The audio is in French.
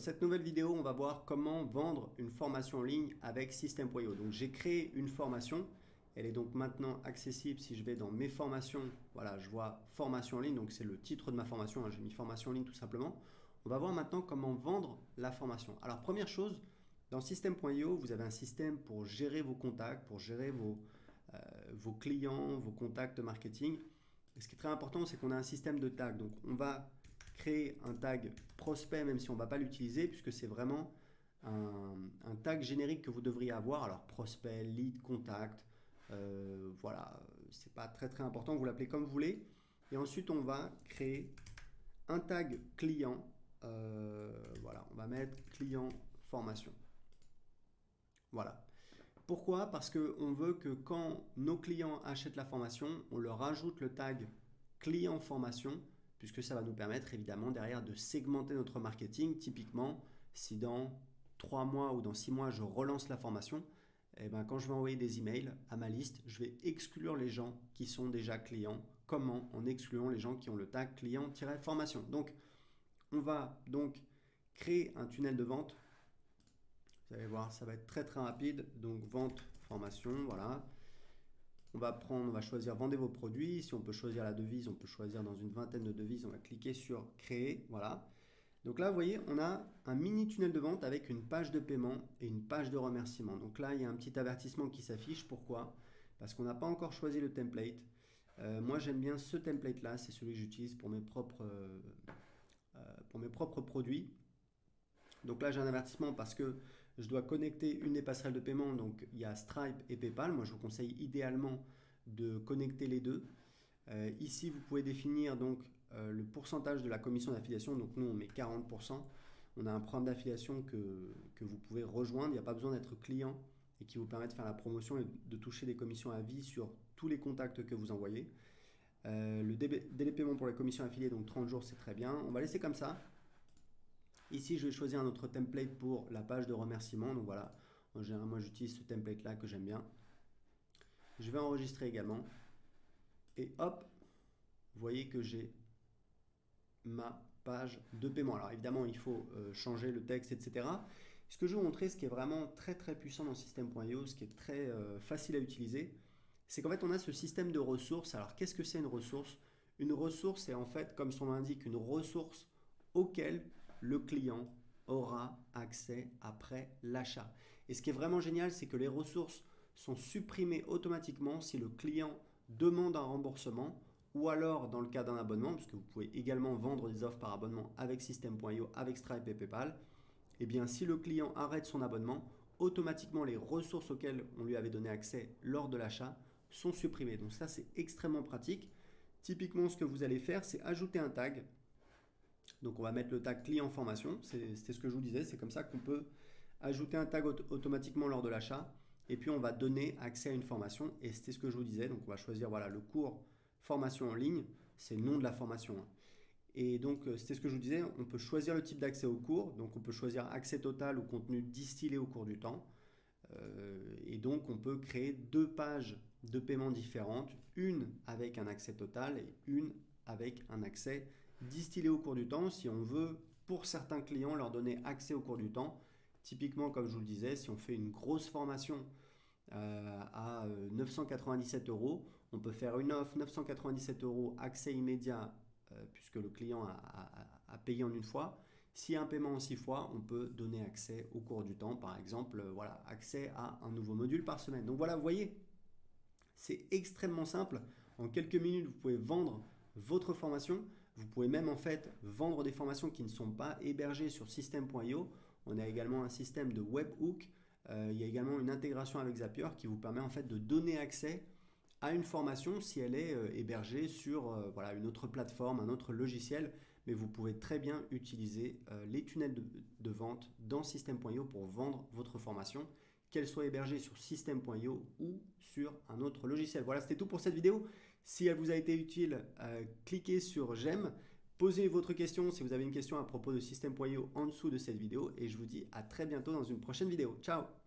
cette nouvelle vidéo, on va voir comment vendre une formation en ligne avec System.io. Donc j'ai créé une formation, elle est donc maintenant accessible. Si je vais dans mes formations, voilà, je vois formation en ligne, donc c'est le titre de ma formation, hein, j'ai mis formation en ligne tout simplement. On va voir maintenant comment vendre la formation. Alors première chose, dans System.io, vous avez un système pour gérer vos contacts, pour gérer vos clients, vos contacts marketing. Et ce qui est très important, c'est qu'on a un système de tags. Donc on va créer un tag prospect, même si on ne va pas l'utiliser, puisque c'est vraiment un tag générique que vous devriez avoir. Alors prospect, lead, contact, voilà, c'est pas très important, vous l'appelez comme vous voulez. Et ensuite on va créer un tag client, voilà, on va mettre client formation. Voilà. Pourquoi? Parce qu'on veut que quand nos clients achètent la formation, on leur ajoute le tag client formation, puisque ça va nous permettre évidemment derrière de segmenter notre marketing. Typiquement, si dans 3 mois ou dans 6 mois, je relance la formation, eh ben, quand je vais envoyer des emails à ma liste, je vais exclure les gens qui sont déjà clients. Comment? En excluant les gens qui ont le tag client-formation. Donc, on va donc créer un tunnel de vente. Vous allez voir, ça va être très rapide. Donc, vente, formation, voilà. On va choisir vendez vos produits. Si on peut choisir la devise, on peut choisir dans une vingtaine de devises. On va cliquer sur créer, voilà. Donc là, vous voyez, on a un mini tunnel de vente avec une page de paiement et une page de remerciement. Donc là, il y a un petit avertissement qui s'affiche. Pourquoi? Parce qu'on n'a pas encore choisi le template. Moi, j'aime bien ce template-là. C'est celui que j'utilise pour mes propres produits. Donc là, j'ai un avertissement parce que je dois connecter une des passerelles de paiement. Donc il y a Stripe et PayPal. Moi, je vous conseille idéalement de connecter les deux. Ici, vous pouvez définir donc le pourcentage de la commission d'affiliation. Donc nous, on met 40%. On a un programme d'affiliation que vous pouvez rejoindre. Il n'y a pas besoin d'être client et qui vous permet de faire la promotion et de toucher des commissions à vie sur tous les contacts que vous envoyez. Le délai de paiement pour les commissions affiliées, donc 30 jours, c'est très bien. On va laisser comme ça. Ici, je vais choisir un autre template pour la page de remerciement. Donc voilà, en général, moi j'utilise ce template-là que j'aime bien. Je vais enregistrer également. Et hop, vous voyez que j'ai ma page de paiement. Alors évidemment, il faut changer le texte, etc. Ce que je vais vous montrer, ce qui est vraiment très puissant dans System.io, ce qui est très facile à utiliser, c'est qu'en fait, on a ce système de ressources. Alors qu'est-ce que c'est une ressource? Une ressource, c'est en fait, comme son nom l'indique, une ressource auquel le client aura accès après l'achat. Et ce qui est vraiment génial, c'est que les ressources sont supprimées automatiquement si le client demande un remboursement ou alors dans le cas d'un abonnement, puisque vous pouvez également vendre des offres par abonnement avec System.io, avec Stripe et PayPal. Et bien si le client arrête son abonnement, automatiquement les ressources auxquelles on lui avait donné accès lors de l'achat sont supprimées. Donc ça, c'est extrêmement pratique. Typiquement, ce que vous allez faire, c'est ajouter un tag. Donc on va mettre le tag client formation, c'était ce que je vous disais, c'est comme ça qu'on peut ajouter un tag automatiquement lors de l'achat et puis on va donner accès à une formation et c'était ce que je vous disais. Donc on va choisir voilà, le cours formation en ligne, c'est le nom de la formation. Et donc c'était ce que je vous disais, on peut choisir le type d'accès au cours, donc on peut choisir accès total ou contenu distillé au cours du temps. Et donc on peut créer 2 pages de paiement différentes, une avec un accès total et une avec un accès distillé au cours du temps si on veut pour certains clients leur donner accès au cours du temps. Typiquement comme je vous le disais, si on fait une grosse formation à 997 €, on peut faire une offre 997 € accès immédiat puisque le client a payé en une fois. S'il y a un paiement en 6 fois, on peut donner accès au cours du temps, par exemple, voilà, accès à un nouveau module par semaine. Donc voilà, vous voyez, c'est extrêmement simple. En quelques minutes, vous pouvez vendre votre formation. Vous pouvez même en fait vendre des formations qui ne sont pas hébergées sur System.io. On a également un système de webhook. Il y a également une intégration avec Zapier qui vous permet en fait de donner accès à une formation si elle est hébergée sur voilà, une autre plateforme, un autre logiciel. Mais vous pouvez très bien utiliser les tunnels de vente dans System.io pour vendre votre formation, qu'elle soit hébergée sur System.io ou sur un autre logiciel. Voilà, c'était tout pour cette vidéo. Si elle vous a été utile, cliquez sur j'aime. Posez votre question si vous avez une question à propos de System.io en dessous de cette vidéo et je vous dis à très bientôt dans une prochaine vidéo. Ciao!